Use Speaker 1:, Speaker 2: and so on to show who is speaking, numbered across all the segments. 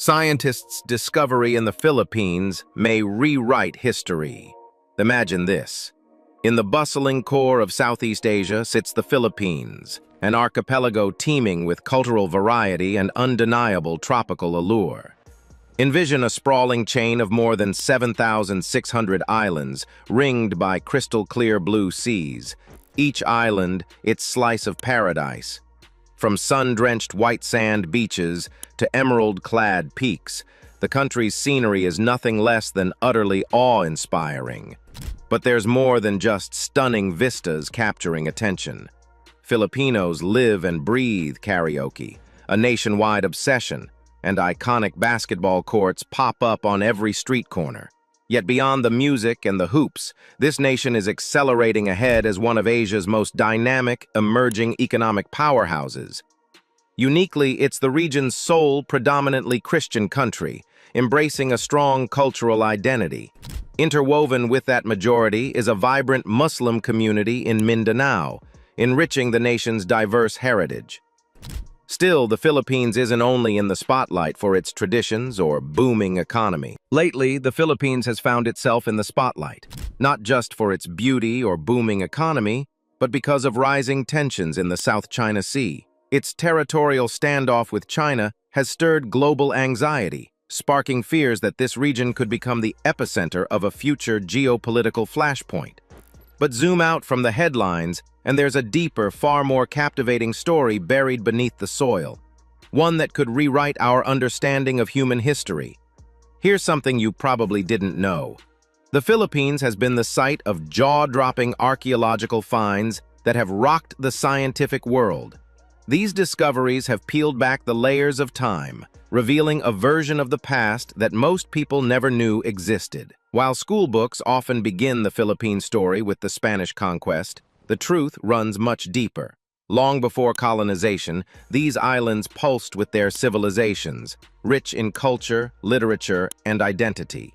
Speaker 1: Scientists' discovery in the Philippines may rewrite history. Imagine this. In the bustling core of Southeast Asia sits the Philippines, an archipelago teeming with cultural variety and undeniable tropical allure. Envision a sprawling chain of more than 7,600 islands, ringed by crystal-clear blue seas, each island its slice of paradise. From sun-drenched white sand beaches to emerald-clad peaks, the country's scenery is nothing less than utterly awe-inspiring. But there's more than just stunning vistas capturing attention. Filipinos live and breathe karaoke, a nationwide obsession, and iconic basketball courts pop up on every street corner. Yet beyond the music and the hoops, this nation is accelerating ahead as one of Asia's most dynamic, emerging economic powerhouses. Uniquely, it's the region's sole predominantly Christian country, embracing a strong cultural identity. Interwoven with that majority is a vibrant Muslim community in Mindanao, enriching the nation's diverse heritage. Still, the Philippines isn't only in the spotlight for its traditions or booming economy. Lately, the Philippines has found itself in the spotlight, not just for its beauty or booming economy, but because of rising tensions in the South China Sea. Its territorial standoff with China has stirred global anxiety, sparking fears that this region could become the epicenter of a future geopolitical flashpoint. But zoom out from the headlines, and there's a deeper, far more captivating story buried beneath the soil, one that could rewrite our understanding of human history. Here's something you probably didn't know. The Philippines has been the site of jaw-dropping archaeological finds that have rocked the scientific world. These discoveries have peeled back the layers of time, revealing a version of the past that most people never knew existed. While school books often begin the Philippine story with the Spanish conquest, the truth runs much deeper. Long before colonization, these islands pulsed with their civilizations, rich in culture, literature, and identity.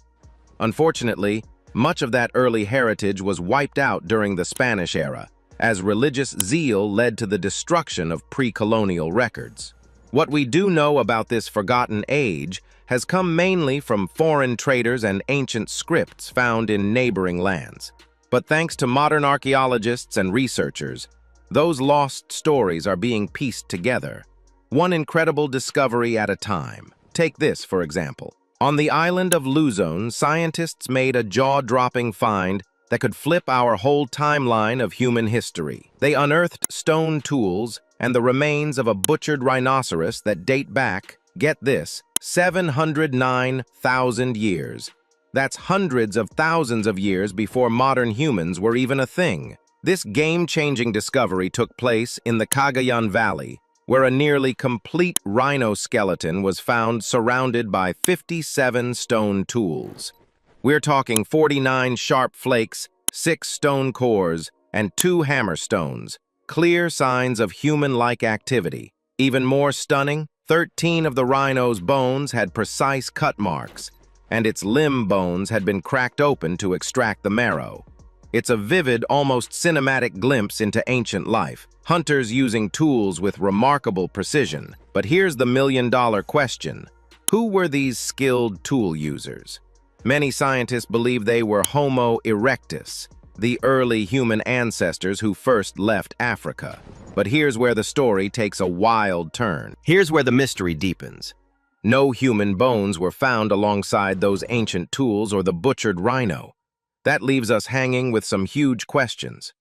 Speaker 1: Unfortunately, much of that early heritage was wiped out during the Spanish era, as religious zeal led to the destruction of pre-colonial records. What we do know about this forgotten age has come mainly from foreign traders and ancient scripts found in neighboring lands. But thanks to modern archaeologists and researchers, those lost stories are being pieced together, one incredible discovery at a time. Take this, for example. On the island of Luzon, scientists made a jaw-dropping find that could flip our whole timeline of human history. They unearthed stone tools and the remains of a butchered rhinoceros that date back, get this, 709,000 years. That's hundreds of thousands of years before modern humans were even a thing. This game-changing discovery took place in the Cagayan Valley, where a nearly complete rhino skeleton was found surrounded by 57 stone tools. We're talking 49 sharp flakes, 6 stone cores, and 2 hammerstones, clear signs of human-like activity. Even more stunning, 13 of the rhino's bones had precise cut marks, and its limb bones had been cracked open to extract the marrow. It's a vivid, almost cinematic glimpse into ancient life, hunters using tools with remarkable precision. But here's the million-dollar question. Who were these skilled tool users? Many scientists believe they were Homo erectus, the early human ancestors who first left Africa. But here's where the story takes a wild turn. Here's where the mystery deepens. No human bones were found alongside those ancient tools or the butchered rhino. That leaves us hanging with some huge questions.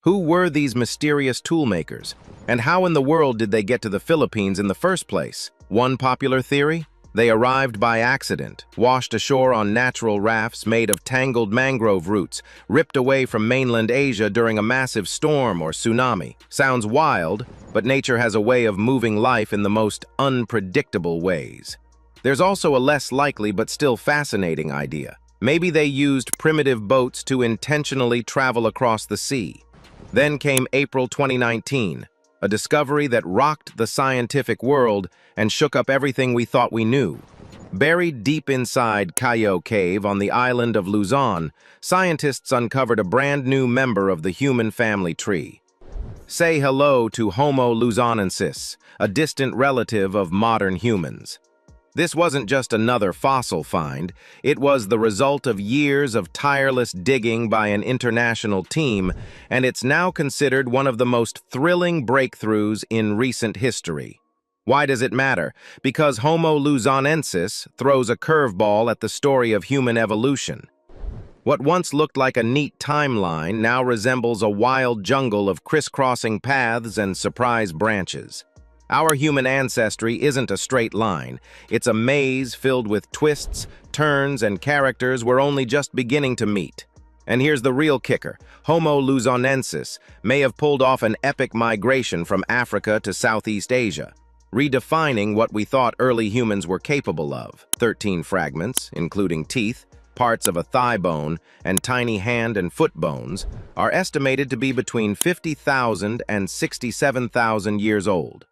Speaker 1: Who were these mysterious toolmakers? And how in the world did they get to the Philippines in the first place? One popular theory? They arrived by accident, washed ashore on natural rafts made of tangled mangrove roots, ripped away from mainland Asia during a massive storm or tsunami. Sounds wild, but nature has a way of moving life in the most unpredictable ways. There's also a less likely but still fascinating idea. Maybe they used primitive boats to intentionally travel across the sea. Then came April 2019. A discovery that rocked the scientific world and shook up everything we thought we knew. Buried deep inside Cayo Cave on the island of Luzon, scientists uncovered a brand new member of the human family tree. Say hello to Homo Luzonensis, a distant relative of modern humans. This wasn't just another fossil find, it was the result of years of tireless digging by an international team, and it's now considered one of the most thrilling breakthroughs in recent history. Why does it matter? Because Homo luzonensis throws a curveball at the story of human evolution. What once looked like a neat timeline now resembles a wild jungle of crisscrossing paths and surprise branches. Our human ancestry isn't a straight line. It's a maze filled with twists, turns, and characters we're only just beginning to meet. And here's the real kicker. Homo luzonensis may have pulled off an epic migration from Africa to Southeast Asia, redefining what we thought early humans were capable of. 13 fragments, including teeth, parts of a thigh bone, and tiny hand and foot bones, are estimated to be between 50,000 and 67,000 years old.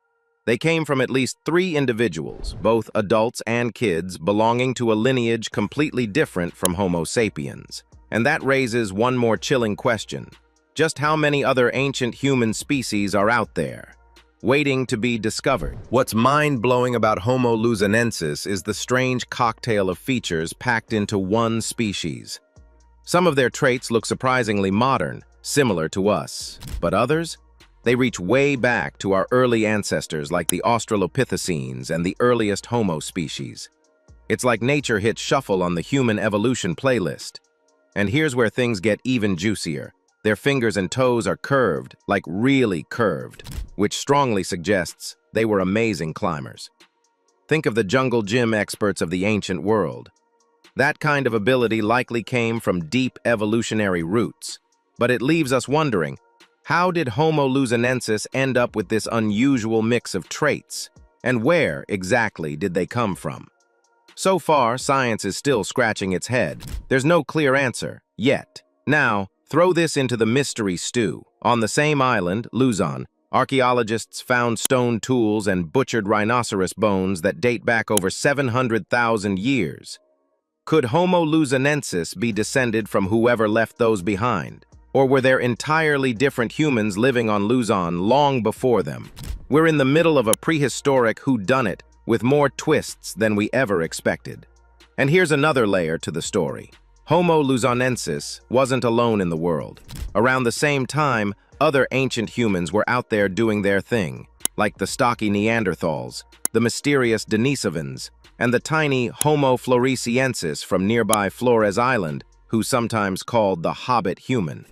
Speaker 1: They came from at least 3 individuals, both adults and kids, belonging to a lineage completely different from Homo sapiens. And that raises one more chilling question. Just how many other ancient human species are out there, waiting to be discovered? What's mind-blowing about Homo luzonensis is the strange cocktail of features packed into one species. Some of their traits look surprisingly modern, similar to us, but others? They reach way back to our early ancestors like the Australopithecines and the earliest Homo species. It's like nature hit shuffle on the human evolution playlist. And here's where things get even juicier. Their fingers and toes are curved, like really curved, which strongly suggests they were amazing climbers. Think of the jungle gym experts of the ancient world. That kind of ability likely came from deep evolutionary roots. But it leaves us wondering, how did Homo luzonensis end up with this unusual mix of traits? And where exactly did they come from? So far, science is still scratching its head. There's no clear answer, yet. Now, throw this into the mystery stew. On the same island, Luzon, archaeologists found stone tools and butchered rhinoceros bones that date back over 700,000 years. Could Homo luzonensis be descended from whoever left those behind? Or were there entirely different humans living on Luzon long before them? We're in the middle of a prehistoric whodunit with more twists than we ever expected. And here's another layer to the story. Homo luzonensis wasn't alone in the world. Around the same time, other ancient humans were out there doing their thing, like the stocky Neanderthals, the mysterious Denisovans, and the tiny Homo floresiensis from nearby Flores Island, who's sometimes called the Hobbit human.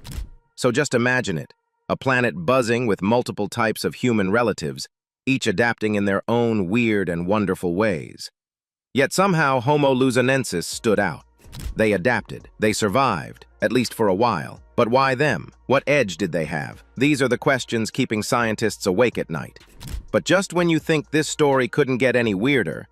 Speaker 1: So just imagine it, a planet buzzing with multiple types of human relatives, each adapting in their own weird and wonderful ways. Yet somehow Homo luzonensis stood out. They adapted, they survived, at least for a while. But why them? What edge did they have? These are the questions keeping scientists awake at night. But just when you think this story couldn't get any weirder,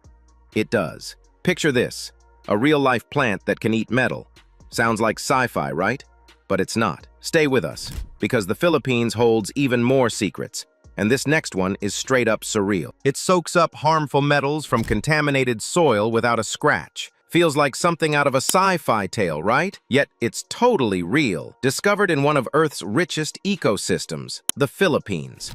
Speaker 1: it does. Picture this, a real-life plant that can eat metal. Sounds like sci-fi, right? But it's not. Stay with us, because the Philippines holds even more secrets, and this next one is straight up surreal. It soaks up harmful metals from contaminated soil without a scratch. Feels like something out of a sci-fi tale, right? Yet it's totally real. Discovered in one of Earth's richest ecosystems, the Philippines.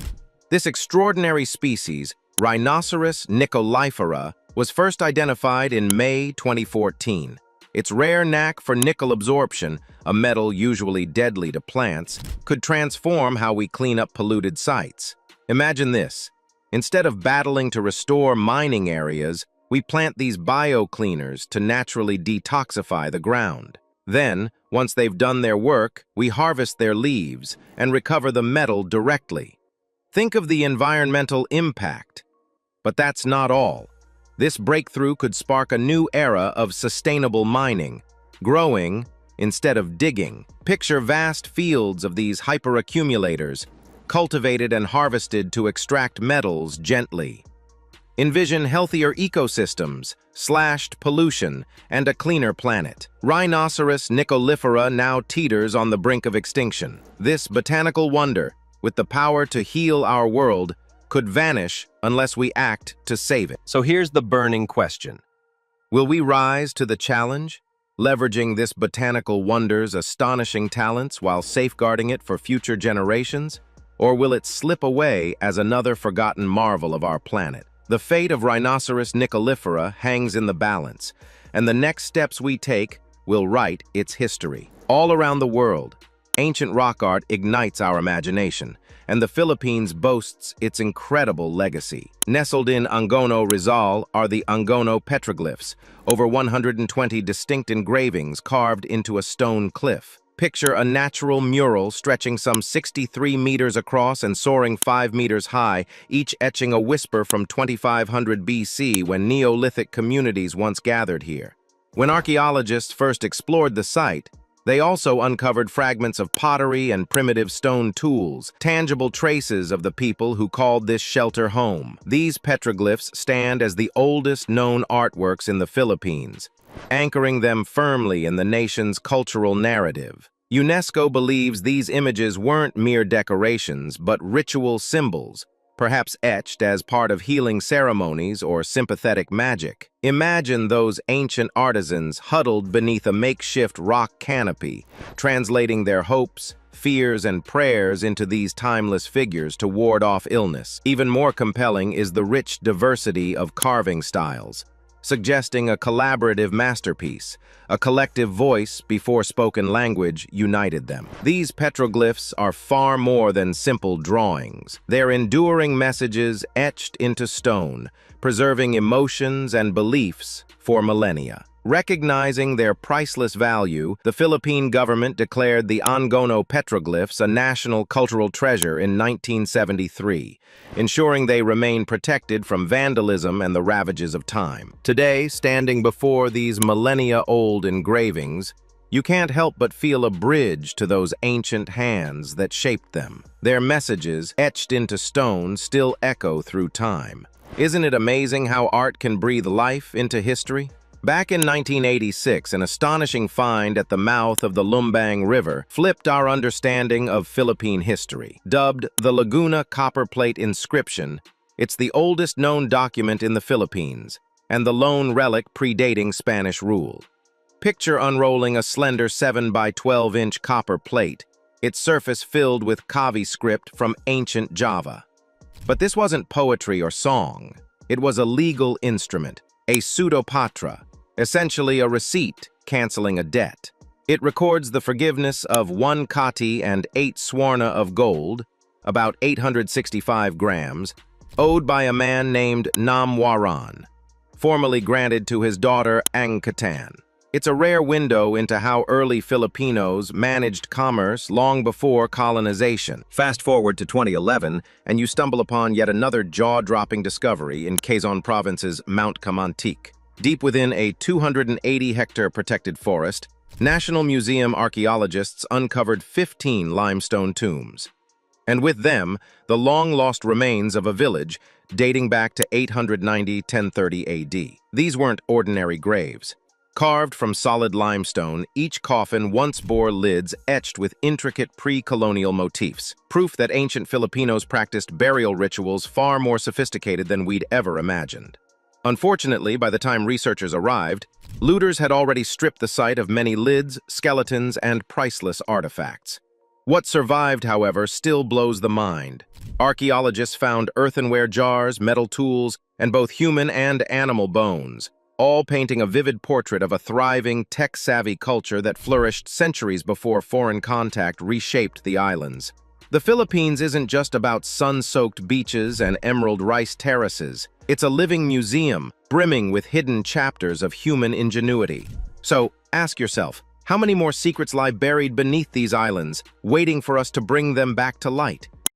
Speaker 1: This extraordinary species, Rhinoceros nicolifera, was first identified in May 2014. Its rare knack for nickel absorption, a metal usually deadly to plants, could transform how we clean up polluted sites. Imagine this. Instead of battling to restore mining areas, we plant these bio-cleaners to naturally detoxify the ground. Then, once they've done their work, we harvest their leaves and recover the metal directly. Think of the environmental impact. But that's not all. This breakthrough could spark a new era of sustainable mining, growing instead of digging. Picture vast fields of these hyperaccumulators, cultivated and harvested to extract metals gently. Envision healthier ecosystems, slashed pollution, and a cleaner planet. Rhinoceros nicolifera now teeters on the brink of extinction. This botanical wonder, with the power to heal our world, could vanish unless we act to save it. So here's the burning question. Will we rise to the challenge, leveraging this botanical wonder's astonishing talents while safeguarding it for future generations? Or will it slip away as another forgotten marvel of our planet? The fate of Rhinoceros nicolifera hangs in the balance, and the next steps we take will write its history. All around the world, ancient rock art ignites our imagination, and the Philippines boasts its incredible legacy. Nestled in Angono, Rizal, are the Angono petroglyphs, over 120 distinct engravings carved into a stone cliff. Picture a natural mural stretching some 63 meters across and soaring 5 meters high, each etching a whisper from 2500 BC when Neolithic communities once gathered here. When archaeologists first explored the site, they also uncovered fragments of pottery and primitive stone tools, tangible traces of the people who called this shelter home. These petroglyphs stand as the oldest known artworks in the Philippines, anchoring them firmly in the nation's cultural narrative. UNESCO believes these images weren't mere decorations, but ritual symbols, perhaps etched as part of healing ceremonies or sympathetic magic. Imagine those ancient artisans huddled beneath a makeshift rock canopy, translating their hopes, fears, and prayers into these timeless figures to ward off illness. Even more compelling is the rich diversity of carving styles, suggesting a collaborative masterpiece. A collective voice before spoken language united them. These petroglyphs are far more than simple drawings. They're enduring messages etched into stone, preserving emotions and beliefs for millennia. Recognizing their priceless value, the Philippine government declared the Angono petroglyphs a national cultural treasure in 1973, ensuring they remain protected from vandalism and the ravages of time. Today, standing before these millennia-old engravings, you can't help but feel a bridge to those ancient hands that shaped them. Their messages, etched into stone, still echo through time. Isn't it amazing how art can breathe life into history? Back in 1986, an astonishing find at the mouth of the Lumbang River flipped our understanding of Philippine history. Dubbed the Laguna Copperplate Inscription, it's the oldest known document in the Philippines, and the lone relic predating Spanish rule. Picture unrolling a slender 7 by 12-inch copper plate, its surface filled with Kavi script from ancient Java. But this wasn't poetry or song. It was a legal instrument, a pseudopatra, essentially a receipt canceling a debt. It records the forgiveness of 1 kati and 8 swarna of gold, about 865 grams, owed by a man named Nam Waran, formally granted to his daughter Angkatan. It's a rare window into how early Filipinos managed commerce long before colonization. Fast forward to 2011, and you stumble upon yet another jaw-dropping discovery in Quezon Province's Mount Kamantik. Deep within a 280-hectare protected forest, National Museum archaeologists uncovered 15 limestone tombs. And with them, the long-lost remains of a village dating back to 890-1030 AD. These weren't ordinary graves. Carved from solid limestone, each coffin once bore lids etched with intricate pre-colonial motifs, proof that ancient Filipinos practiced burial rituals far more sophisticated than we'd ever imagined. Unfortunately, by the time researchers arrived, looters had already stripped the site of many lids, skeletons, and priceless artifacts. What survived, however, still blows the mind. Archaeologists found earthenware jars, metal tools, and both human and animal bones, all painting a vivid portrait of a thriving, tech-savvy culture that flourished centuries before foreign contact reshaped the islands. The Philippines isn't just about sun-soaked beaches and emerald rice terraces. It's a living museum, brimming with hidden chapters of human ingenuity. So, ask yourself, how many more secrets lie buried beneath these islands, waiting for us to bring them back to light?